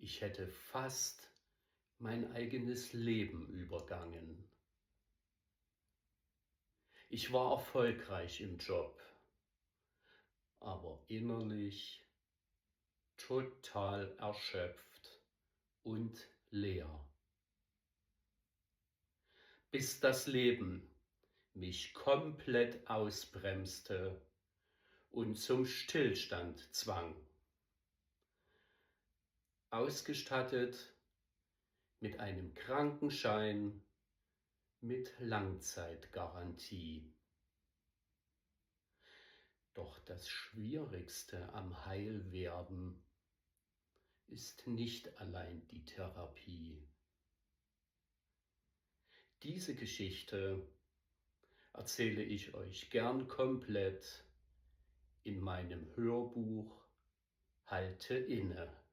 Ich hätte fast mein eigenes Leben übergangen. Ich war erfolgreich im Job, aber innerlich total erschöpft und leer. Bis das Leben mich komplett ausbremste und zum Stillstand zwang. Ausgestattet mit einem Krankenschein mit Langzeitgarantie. Doch das Schwierigste am Heilwerden ist nicht allein die Therapie. Diese Geschichte erzähle ich euch gern komplett in meinem Hörbuch Halte inne.